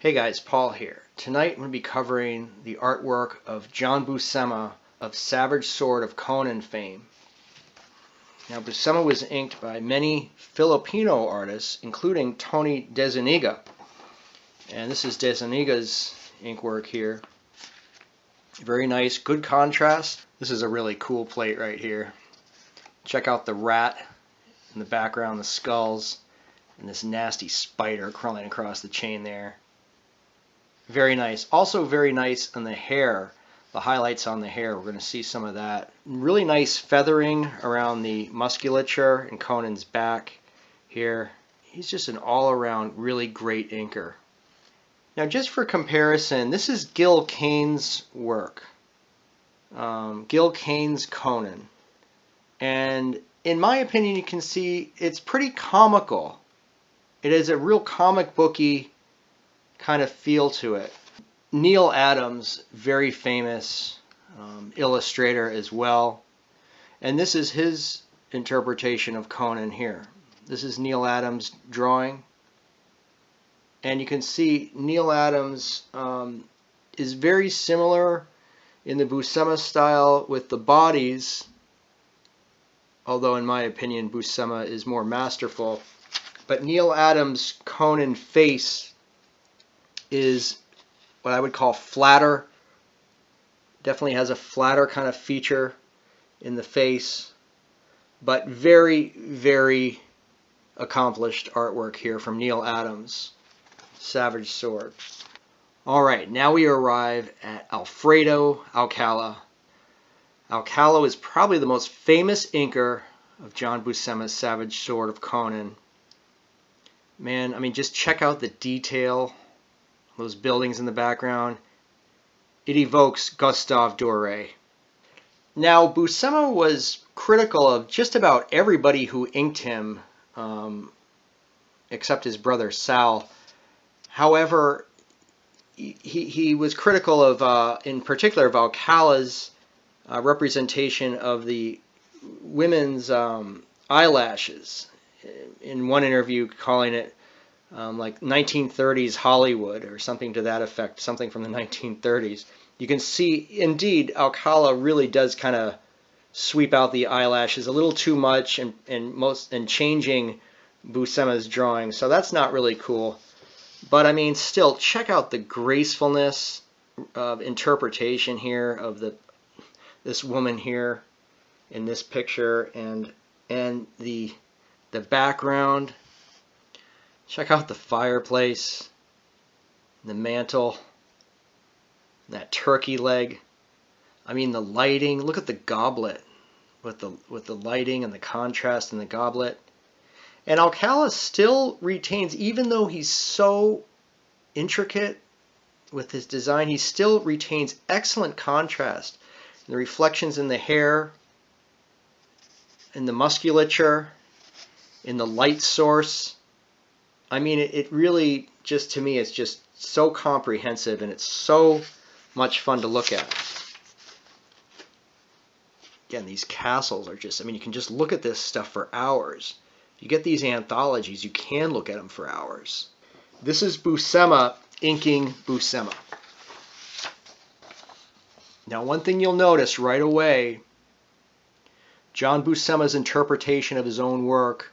Hey guys, Paul here. Tonight I'm going to be covering the artwork of John Buscema of Savage Sword of Conan fame. Now Buscema was inked by many Filipino artists, including Tony DeZuniga. And this is DeZuniga's ink work here. Very nice, good contrast. This is a really cool plate right here. Check out the rat in the background, the skulls, and this nasty spider crawling across the chain there. Very nice. Also very nice on the hair. The highlights on the hair. We're going to see some of that. Really nice feathering around the musculature and Conan's back here. He's just an all-around really great inker. Now just for comparison, this is Gil Kane's work. Gil Kane's Conan. And in my opinion, you can see it's pretty comical. It is a real comic booky kind of feel to it. Neal Adams, very famous illustrator as well. And this is his interpretation of Conan here. This is Neal Adams' drawing. And you can see Neal Adams is very similar in the Bousema style with the bodies, although in my opinion Bousema is more masterful. But Neal Adams' Conan face is what I would call flatter. Definitely has a flatter kind of feature in the face, but very, very accomplished artwork here from Neal Adams, Savage Sword. Alright, now we arrive at Alfredo Alcala. Alcala is probably the most famous inker of John Buscema's Savage Sword of Conan. Man, I mean, just check out the detail. Those buildings in the background. It evokes Gustave Doré. Now, Buscema was critical of just about everybody who inked him, except his brother Sal. However, he was critical of, in particular, of Alcala's representation of the women's eyelashes. In one interview, calling it like 1930s Hollywood or something to that effect, something from the 1930s. You can see, indeed, Alcala really does kind of sweep out the eyelashes a little too much and changing Buscema's drawing. So that's not really cool. But I mean, still, check out the gracefulness of interpretation here of this woman here in this picture and the background. Check out the fireplace, the mantle, that turkey leg. I mean, the lighting. Look at the goblet with the lighting and the contrast in the goblet. And Alcala still retains, even though he's so intricate with his design, he still retains excellent contrast. The reflections in the hair, in the musculature, in the light source. I mean, it really, just to me, it's just so comprehensive and it's so much fun to look at. Again, these castles are just, I mean, you can just look at this stuff for hours. If you get these anthologies, you can look at them for hours. This is Buscema inking Buscema. Now, one thing you'll notice right away, John Buscema's interpretation of his own work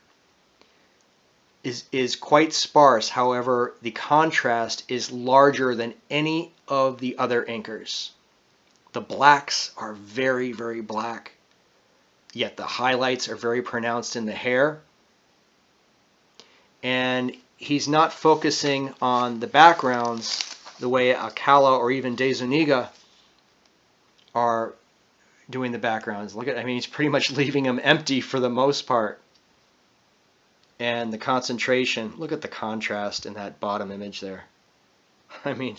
is quite sparse. However, the contrast is larger than any of the other inkers. The blacks are very, very black, yet the highlights are very pronounced in the hair. And he's not focusing on the backgrounds the way Alcala or even DeZuniga are doing the backgrounds. Look at, I mean, he's pretty much leaving them empty for the most part. And the concentration, look at the contrast in that bottom image there. I mean,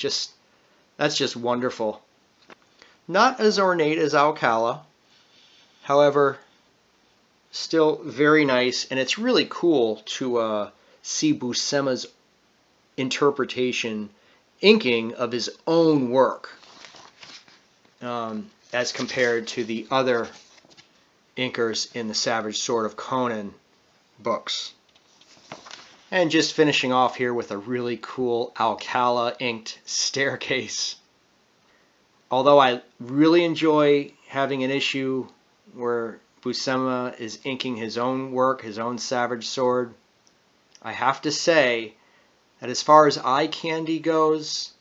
that's just wonderful. Not as ornate as Alcala, however, still very nice. And it's really cool to see Buscema's interpretation, inking of his own work, as compared to the other inkers in the Savage Sword of Conan books. And just finishing off here with a really cool Alcala inked staircase. Although I really enjoy having an issue where Bousema is inking his own work, his own Savage Sword, I have to say that as far as eye candy goes,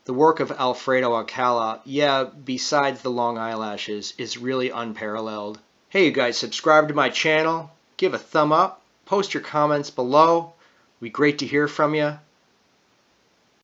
the work of Alfredo Alcala, yeah, besides the long eyelashes, is really unparalleled. Hey you guys, subscribe to my channel, give a thumb up, post your comments below. It'd be great to hear from you.